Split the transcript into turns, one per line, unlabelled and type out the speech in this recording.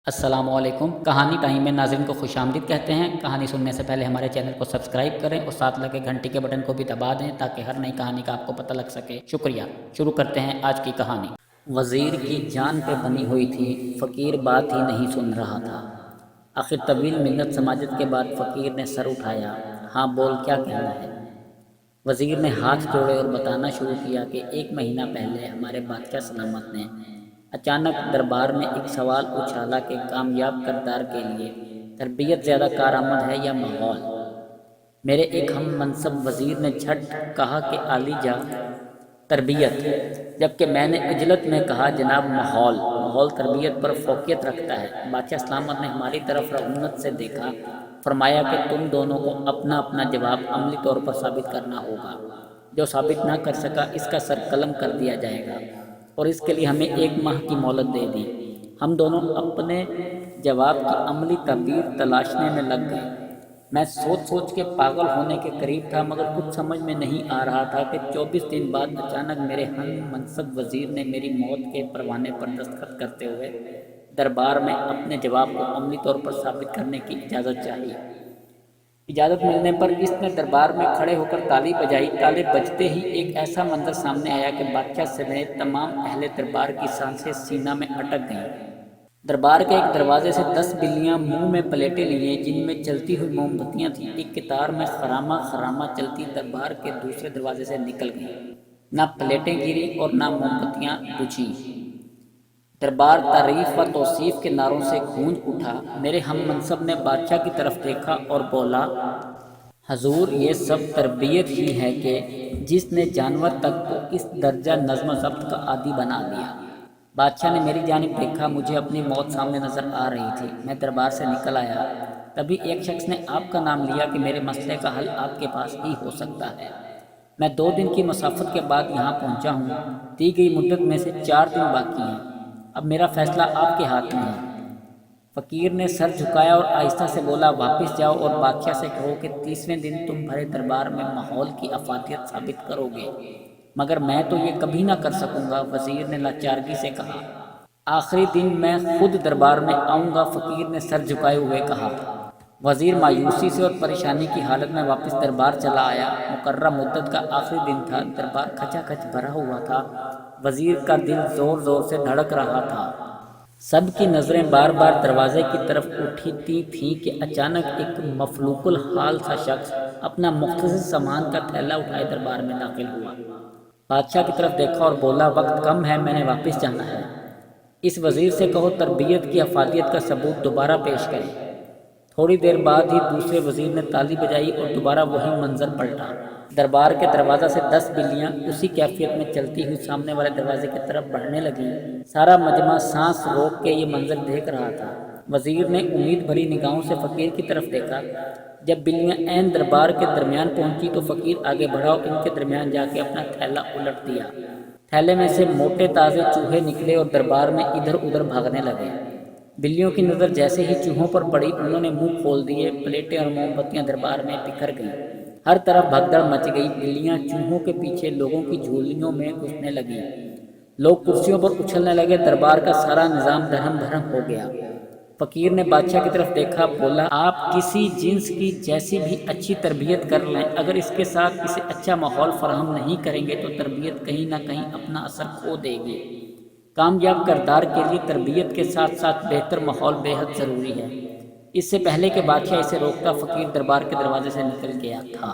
السلام علیکم۔ کہانی ٹائم میں ناظرین کو خوش آمدید کہتے ہیں۔ کہانی سننے سے پہلے ہمارے چینل کو سبسکرائب کریں اور ساتھ لگے گھنٹی کے بٹن کو بھی دبا دیں تاکہ ہر نئی کہانی کا آپ کو پتہ لگ سکے۔ شکریہ۔ شروع کرتے ہیں آج کی کہانی۔ وزیر کی جان پہ بنی ہوئی تھی، فقیر بات ہی نہیں سن رہا تھا۔ آخر طویل منت سماجت کے بعد فقیر نے سر اٹھایا۔ ہاں بول، کیا کہنا ہے؟ وزیر نے ہاتھ جوڑے اور بتانا شروع کیا کہ 1 مہینہ پہلے ہمارے بادشاہ سلامت نے اچانک دربار میں ایک سوال اچھالا کہ کامیاب کردار کے لیے تربیت زیادہ کارآمد ہے یا ماحول؟ میرے ایک ہم منصب وزیر نے جھٹ کہا کہ عالی جا تربیت، جبکہ میں نے عجلت میں کہا جناب ماحول تربیت پر فوقیت رکھتا ہے۔ بادشاہ سلامت نے ہماری طرف رغبت سے دیکھا، فرمایا کہ تم دونوں کو اپنا اپنا جواب عملی طور پر ثابت کرنا ہوگا۔ جو ثابت نہ کر سکا اس کا سر قلم کر دیا جائے گا، اور اس کے لیے ہمیں 1 ماہ کی مہلت دے دی۔ ہم دونوں اپنے جواب کی عملی تعبیر تلاشنے میں لگ گئے۔ میں سوچ کے پاگل ہونے کے قریب تھا، مگر کچھ سمجھ میں نہیں آ رہا تھا کہ 24 دن بعد اچانک میرے ہم منصب وزیر نے میری موت کے پروانے پر دستخط کرتے ہوئے دربار میں اپنے جواب کو عملی طور پر ثابت کرنے کی اجازت چاہی۔ اجازت ملنے پر اس نے دربار میں کھڑے ہو کر تالی بجائی۔ تالے بجتے ہی ایک ایسا منظر سامنے آیا کہ بادشاہ سمیت تمام اہل دربار کی سانسیں سینہ میں اٹک گئیں۔ دربار کے ایک دروازے سے 10 بلیاں منہ میں پلیٹیں لیے جن میں جلتی ہوئی موم بتیاں تھیں، ایک قطار میں خرامہ خرامہ چلتی دربار کے دوسرے دروازے سے نکل گئیں۔ نہ پلیٹیں گری اور نہ موم بتیاں بجھیں۔ دربار تعریف و توصیف کے نعروں سے گونج اٹھا۔ میرے ہم منصب نے بادشاہ کی طرف دیکھا اور بولا، حضور یہ سب تربیت ہی ہے کہ جس نے جانور تک کو اس درجہ نظم و ضبط کا عادی بنا دیا۔ بادشاہ نے میری جانب دیکھا، مجھے اپنی موت سامنے نظر آ رہی تھی۔ میں دربار سے نکل آیا، تبھی ایک شخص نے آپ کا نام لیا کہ میرے مسئلے کا حل آپ کے پاس ہی ہو سکتا ہے۔ میں 2 دن کی مسافت کے بعد یہاں پہنچا ہوں۔ دی گئی مدت میں سے 4 دن باقی ہیں۔ اب میرا فیصلہ آپ کے ہاتھ میں ہے۔ فقیر نے سر جھکایا اور آہستہ سے بولا، واپس جاؤ اور بادشاہ سے کہو کہ 30ویں دن تم بھرے دربار میں ماحول کی افادیت ثابت کرو گے، مگر میں تو یہ کبھی نہ کر سکوں گا۔ وزیر نے لاچارگی سے کہا، آخری دن میں خود دربار میں آؤں گا۔ فقیر نے سر جھکائے ہوئے کہا۔ وزیر مایوسی سے اور پریشانی کی حالت میں واپس دربار چلا آیا۔ مقررہ مدت کا آخری دن تھا، دربار کھچا کھچ بھرا ہوا تھا۔ وزیر کا دل زور زور سے دھڑک رہا تھا۔ سب کی نظریں بار بار دروازے کی طرف اٹھتی تھیں کہ اچانک ایک مفلوق الحال سا شخص اپنا مختصر سامان کا تھیلا اٹھائے دربار میں داخل ہوا۔ بادشاہ کی طرف دیکھا اور بولا، وقت کم ہے، میں نے واپس جانا ہے۔ اس وزیر سے کہو تربیت کی افادیت کا ثبوت دوبارہ پیش کرے۔ تھوڑی دیر بعد ہی دوسرے وزیر نے تالی بجائی اور دوبارہ وہی منظر پلٹا۔ دربار کے دروازہ سے 10 بلیاں اسی کیفیت میں چلتی ہوئی سامنے والے دروازے کی طرف بڑھنے لگیں۔ سارا مجمع سانس روک کے یہ منظر دیکھ رہا تھا۔ وزیر نے امید بھری نگاہوں سے فقیر کی طرف دیکھا۔ جب بلیاں عین دربار کے درمیان پہنچی تو فقیر آگے بڑھا اور ان کے درمیان جا کے اپنا تھیلا الٹ دیا۔ تھیلے میں سے موٹے تازے چوہے نکلے اور دربار میں ادھر ادھر بھاگنے لگے۔ بلیوں کی نظر جیسے ہی چوہوں پر پڑی، انہوں نے منہ کھول دیے۔ پلیٹیں اور موم بتیاں دربار میں بکھر گئیں۔ ہر طرف بھگدڑ مچ گئی۔ بلیاں چوہوں کے پیچھے لوگوں کی جھولیوں میں گھسنے لگیں۔ لوگ کرسیوں پر اچھلنے لگے۔ دربار کا سارا نظام درہم بھرہم ہو گیا۔ فقیر نے بادشاہ کی طرف دیکھا، بولا، آپ کسی جنس کی جیسی بھی اچھی تربیت کر لیں، اگر اس کے ساتھ اسے اچھا ماحول فراہم نہیں کریں گے تو تربیت کہیں نہ کہیں اپنا اثر کھو دے گی۔ کامیاب کردار کے لیے تربیت کے ساتھ ساتھ بہتر ماحول بے حد ضروری ہے۔ اس سے پہلے کہ بادشاہ اسے روکتا، فقیر دربار کے دروازے سے نکل گیا تھا۔